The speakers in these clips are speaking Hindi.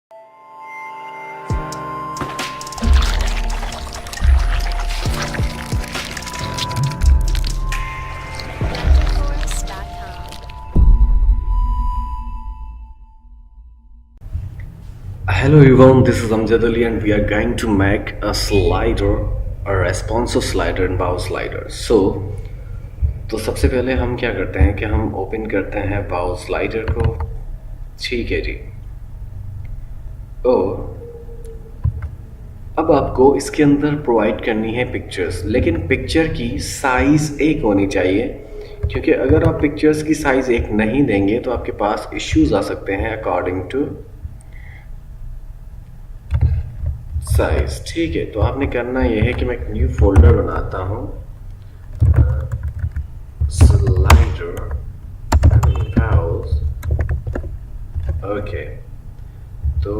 Hello everyone, this is Amjad Ali and we are going to make a slider, a responsive slider and bow slider. तो सबसे पहले हम क्या करते हैं कि हम ओपन करते हैं बाउ स्लाइडर को। ठीक है जी। और अब आपको इसके अंदर प्रोवाइड करनी है पिक्चर्स, लेकिन पिक्चर की साइज़ एक होनी चाहिए, क्योंकि अगर आप पिक्चर्स की साइज़ एक नहीं देंगे तो आपके पास इश्यूज आ सकते हैं अकॉर्डिंग टू साइज। ठीक है, तो आपने करना यह है कि मैं एक न्यू फोल्डर बनाता हूँ, स्लाइडर ब्राउज। ओके, तो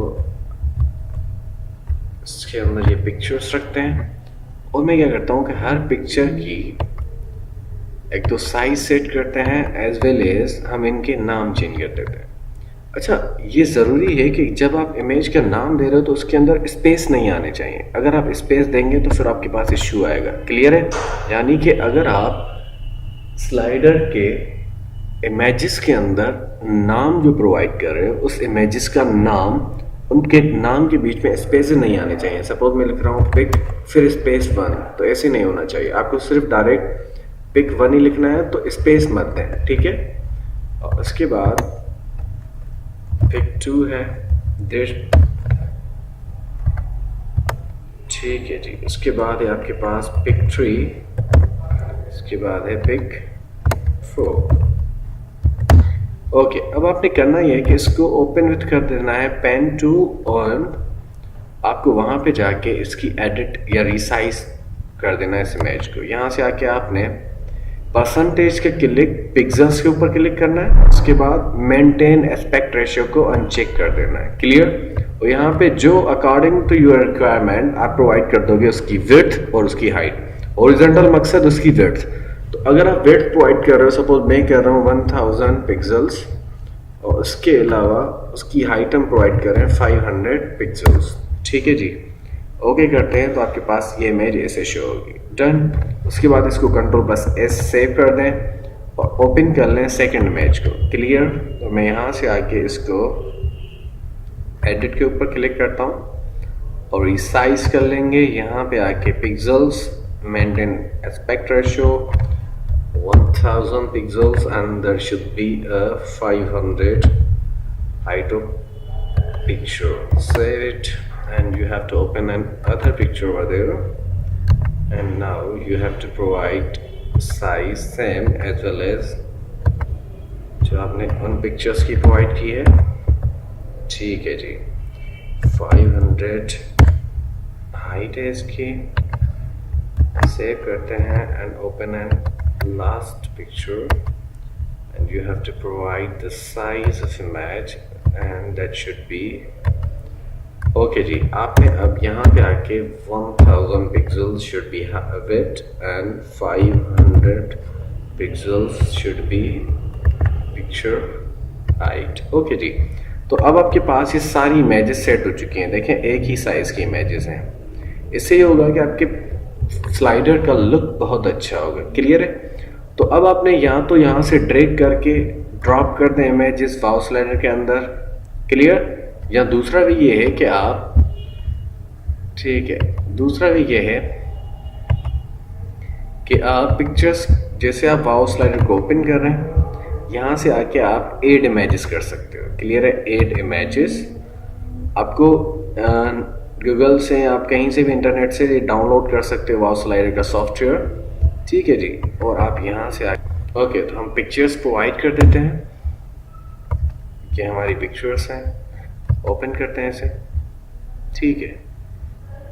इसके अंदर ये पिक्चर्स रखते हैं और मैं क्या करता हूँ कि हर पिक्चर की एक तो साइज सेट करते हैं एज वेल एज हम इनके नाम चेंज कर देते हैं। अच्छा, ये ज़रूरी है कि जब आप इमेज का नाम दे रहे हो तो उसके अंदर स्पेस नहीं आने चाहिए। अगर आप स्पेस देंगे तो फिर आपके पास इश्यू आएगा। क्लियर है? यानी कि अगर आप स्लाइडर के इमेजेस के अंदर नाम जो प्रोवाइड कर रहे हो उस इमेजेस का नाम, उनके नाम के बीच में स्पेस नहीं आने चाहिए। सपोज मैं लिख रहा हूँ पिक फिर स्पेस 1, तो ऐसे नहीं होना चाहिए। आपको सिर्फ डायरेक्ट पिक 1 ही लिखना है, तो स्पेस मत दें। ठीक है? और उसके बाद पिक 2 है दिस। ठीक है जी। उसके बाद है आपके पास पिक 3, इसके बाद है पिक 4। ओके, अब आपने करना यह है कि इसको ओपन विथ कर देना है पेन टू, और आपको वहां पे जाके इसकी एडिट या रिसाइज कर देना है इस इमेज को। यहां से आके आपने परसेंटेज के क्लिक पिक्सेल्स के ऊपर क्लिक करना है। उसके बाद मेंटेन एस्पेक्ट रेशियो को अनचेक कर देना है। क्लियर? और यहाँ पे जो अकॉर्डिंग टू योर रिक्वायरमेंट आप प्रोवाइड कर दोगे उसकी विड्थ और उसकी हाइट। ओरिजेंटल मकसद उसकी विड्थ। तो अगर आप विड्थ प्रोवाइड कर रहे हो, सपोज मैं कर रहा हूँ 1000 पिक्सल्स, और उसके अलावा उसकी हाइट हम प्रोवाइड कर रहे हैं 500 पिक्सल्स। ठीक है जी। ओके करते हैं तो आपके पास ये इमेज ऐसे शो होगी। डन। उसके बाद इसको Ctrl+S सेव कर दें और ओपन कर लें सेकंड इमेज को। क्लियर? तो मैं यहाँ से आके इसको एडिट के ऊपर क्लिक करता हूँ और रिसाइज कर लेंगे। यहाँ पे आके pixels, maintain aspect ratio 1000 pixels and there should be a 500 height of picture. Save it and you have to open another picture over there, and now you have to provide size same as well as जो आपने उन पिक्चर्स की प्रोवाइड की है। ठीक है जी। 500 हाइट है इसकी। सेव करते हैं and open and last picture and you have to provide the size of image and that should be okay जी। आपने अब यहाँ पे आके 1000 pixels should be width and 500 pixels should be picture height. Okay जी। तो अब आपके पास ये सारी इमेजेस सेट हो चुकी हैं। देखें, एक ही साइज की इमेजेस हैं। इससे ये होगा कि आपके स्लाइडर का लुक बहुत अच्छा होगा। क्लियर है? तो अब आपने तो यहाँ से ड्रैग करके ड्रॉप कर दें इमेजेस वाउ स्लाइडर के अंदर। क्लियर? या दूसरा भी ये है कि आप, ठीक है, दूसरा भी ये है कि आप पिक्चर्स जैसे आप वाउ स्लाइडर को ओपन कर रहे हैं, यहाँ से आके आप एड इमेजेस कर सकते हो। क्लियर है? एड इमेजेस आपको गूगल से, आप कहीं से भी इंटरनेट से डाउनलोड कर सकते हो वाउ स्लाइडर का सॉफ्टवेयर। ठीक है जी। और आप यहाँ से आके ओके, तो हम पिक्चर्स प्रोवाइड कर देते हैं। ये हमारी पिक्चर्स हैं। ओपन करते हैं इसे। ठीक है।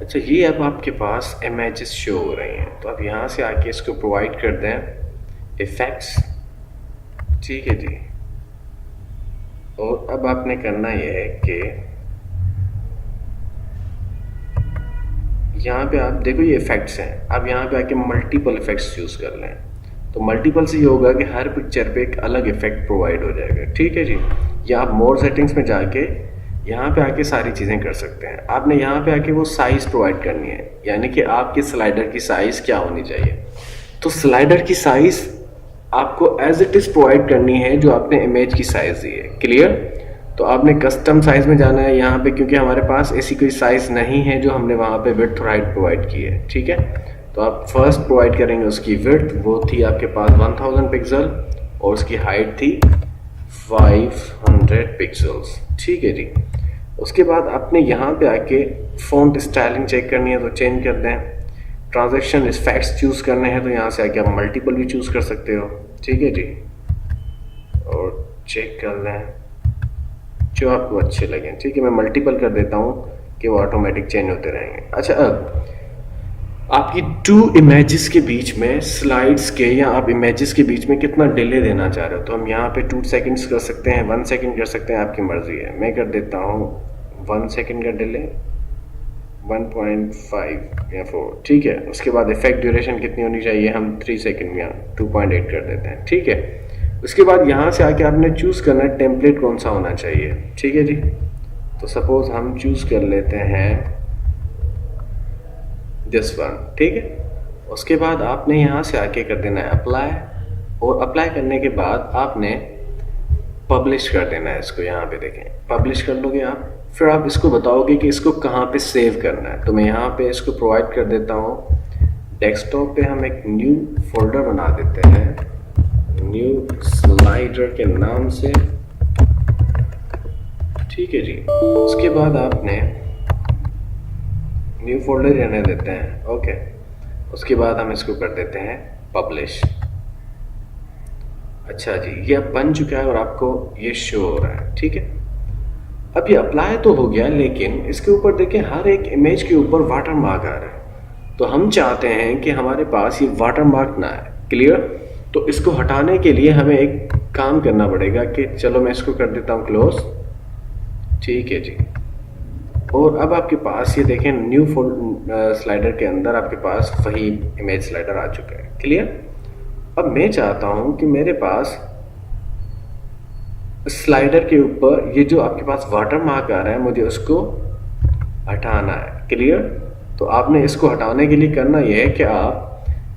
अच्छा, ये अब आपके पास इमेजेस शो हो रही हैं, तो अब यहाँ से आके इसको प्रोवाइड कर दें इफेक्ट्स। ठीक है जी। और अब आपने करना यह है कि यहाँ पे आप देखो ये इफेक्ट्स हैं। अब यहाँ पे आके मल्टीपल इफेक्ट्स यूज़ कर लें, तो मल्टीपल से ये होगा कि हर पिक्चर पे एक अलग इफेक्ट प्रोवाइड हो जाएगा। ठीक है जी। या आप मोर सेटिंग्स में जाके यहाँ पे आके सारी चीज़ें कर सकते हैं। आपने यहाँ पे आके वो साइज़ प्रोवाइड करनी है, यानी कि आपके स्लाइडर की साइज़ क्या होनी चाहिए। तो स्लाइडर की साइज़ आपको एज इट इज़ प्रोवाइड करनी है जो आपने इमेज की साइज़ दी है। क्लियर? तो आपने कस्टम साइज़ में जाना है यहाँ पे, क्योंकि हमारे पास ऐसी कोई साइज़ नहीं है जो हमने वहाँ पे विड्थ और हाइट प्रोवाइड की है। ठीक है, तो आप फर्स्ट प्रोवाइड करेंगे उसकी विड्थ, वो थी आपके पास 1000 पिक्सल और उसकी हाइट थी 500 पिक्सल्स। ठीक है जी। उसके बाद आपने यहाँ पे आके फ़ॉन्ट स्टाइलिंग चेक करनी है तो चेंज कर दें। ट्रांजैक्शन इफेक्ट्स चूज़ करने हैं तो यहाँ से आके आप मल्टीपल भी चूज़ कर सकते हो। ठीक है जी, और चेक कर लें जो आपको अच्छे लगे। ठीक है, मैं मल्टीपल कर देता हूँ कि वो ऑटोमेटिक चेंज होते रहेंगे। अच्छा, अब आपकी टू इमेजेस के बीच में स्लाइड्स के या आप इमेजेस के बीच में कितना डिले देना चाह रहे हो, तो हम यहाँ पे 2 सेकंड्स कर सकते हैं, 1 सेकंड कर सकते हैं, आपकी मर्जी है। मैं कर देता हूँ 1 सेकंड का डिले, 1.5 या 4। ठीक है, उसके बाद इफेक्ट ड्यूरेशन कितनी होनी चाहिए, हम 3 सेकंड या 2.8 कर देते हैं। ठीक है, उसके बाद यहाँ से आके आपने चूज़ करना है टेम्पलेट कौन सा होना चाहिए। ठीक है जी, तो सपोज हम चूज़ कर लेते हैं दिस वन। ठीक है, उसके बाद आपने यहाँ से आके कर देना है अप्लाई, और अप्लाई करने के बाद आपने पब्लिश कर देना है इसको। यहाँ पे देखें, पब्लिश कर लोगे आप, फिर आप इसको बताओगे कि इसको कहाँ पे सेव करना है। तो मैं यहाँ पे इसको प्रोवाइड कर देता हूँ डेस्कटॉप पे। हम एक न्यू फोल्डर बना देते हैं, न्यू स्लाइडर के नाम से। ठीक है जी, उसके बाद आपने न्यू फोल्डर रहने देते हैं। ओके, उसके बाद हम इसको कर देते हैं पब्लिश। अच्छा जी, ये अब बन चुका है और आपको ये शो हो रहा है। ठीक है, अब ये अप्लाई तो हो गया, लेकिन इसके ऊपर देखें हर एक इमेज के ऊपर वाटर मार्क आ रहा है। तो हम चाहते हैं कि हमारे पास ये वाटर मार्क ना है। क्लियर? तो इसको हटाने के लिए हमें एक काम करना पड़ेगा कि चलो मैं इसको कर देता हूँ क्लोज। ठीक है जी, और अब आपके पास ये देखें न्यू स्लाइडर के अंदर आपके पास वही इमेज स्लाइडर आ चुका है। क्लियर? अब मैं चाहता हूं कि मेरे पास स्लाइडर के ऊपर ये जो आपके पास वाटर मार्क आ रहा है, मुझे उसको हटाना है। क्लियर? तो आपने इसको हटाने के लिए करना यह है कि आप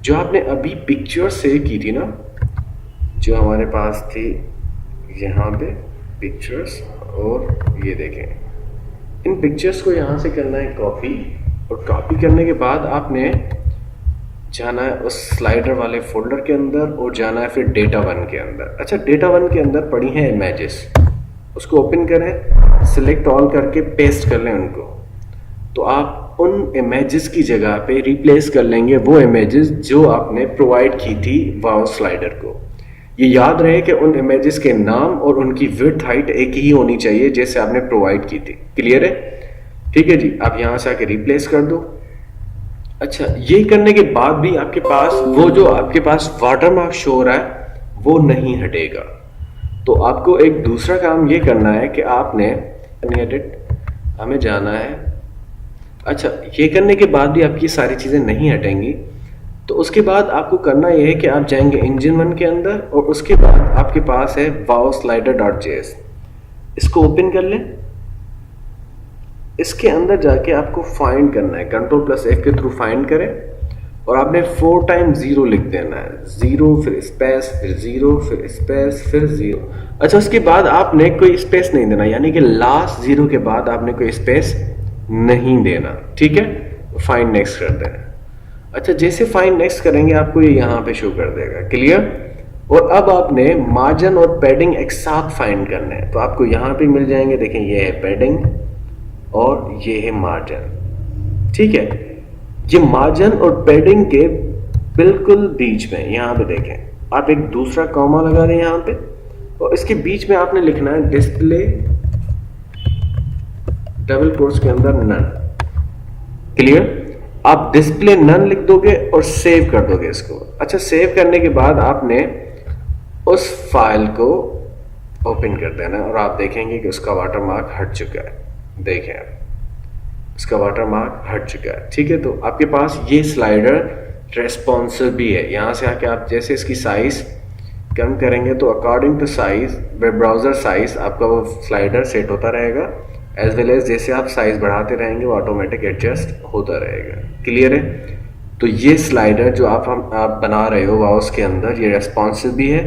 जो आपने अभी पिक्चर सेव की थी ना, जो हमारे पास थी यहाँ पे पिक्चर्स, और ये देखें इन पिक्चर्स को यहाँ से करना है कॉपी, और कॉपी करने के बाद आपने जाना है उस स्लाइडर वाले फोल्डर के अंदर और जाना है फिर डेटा वन के अंदर। अच्छा, डेटा वन के अंदर पड़ी हैं इमेजेस, उसको ओपन करें, सिलेक्ट ऑल करके पेस्ट कर लें उनको। तो आप उन इमेजेस की जगह पे रिप्लेस कर लेंगे वो इमेजेस जो आपने प्रोवाइड की थी वाव स्लाइडर को। ये याद रहे कि उन इमेजेस के नाम और उनकी विड्थ हाइट एक ही होनी चाहिए जैसे आपने प्रोवाइड की थी। क्लियर है? ठीक है जी, आप यहाँ से आके रिप्लेस कर दो। अच्छा, ये करने के बाद भी आपके पास वो जो आपके पास वाटरमार्क शो हो रहा है वो नहीं हटेगा। तो आपको एक दूसरा काम ये करना है कि आपने एडिट हमें जाना है। अच्छा, ये करने के बाद भी आपकी सारी चीज़ें नहीं हटेंगी, तो उसके बाद आपको करना यह है कि आप जाएंगे इंजन वन के अंदर और उसके बाद आपके पास है वाव स्लाइडर डॉट जेएस। इसको ओपन कर लें। इसके अंदर जाके आपको फाइंड करना है, Ctrl+F के थ्रू फाइंड करें और आपने 4 टाइम 0 लिख देना है। 0 फिर स्पेस फिर 0 फिर स्पेस फिर 0। अच्छा, उसके बाद आपने कोई स्पेस नहीं देना, यानी कि लास्ट 0 के बाद आपने कोई स्पेस नहीं देना। ठीक है, फाइंड नेक्स्ट कर देना। अच्छा, जैसे फाइंड नेक्स्ट करेंगे आपको ये यहाँ पे शो कर देगा। क्लियर? और अब आपने मार्जिन और पैडिंग एक साथ फाइंड करने हैं, तो आपको यहाँ पे मिल जाएंगे। देखें, ये है पैडिंग और ये है मार्जिन। ठीक है, ये मार्जिन और पैडिंग के बिल्कुल बीच में यहाँ पे देखें आप एक दूसरा कॉमा लगा रहे हैं यहाँ पे, और इसके बीच में आपने लिखना है डिस्प्ले डबल कोट्स के अंदर नन। क्लियर? आप डिस्प्ले नन लिख दोगे और सेव कर दोगे इसको। अच्छा, सेव करने के बाद आपने उस फाइल को ओपन कर देना और आप देखेंगे कि उसका वाटरमार्क हट चुका है। देखें, इसका वाटरमार्क हट चुका है। ठीक है, तो आपके पास ये स्लाइडर रेस्पॉन्सिव भी है। यहाँ से आके आप जैसे इसकी साइज कम करेंगे तो according to size web browser size आपका वो स्लाइडर सेट होता रहेगा। एज वेल एज जैसे आप साइज बढ़ाते रहेंगे वो ऑटोमेटिक एडजस्ट होता रहेगा। क्लियर है? तो ये स्लाइडर जो आप बना रहे हो माउस के अंदर, ये रेस्पॉन्सिव भी है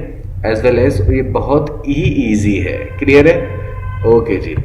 एज वेल एज ये बहुत ही ईजी है। क्लियर है? ओके जी।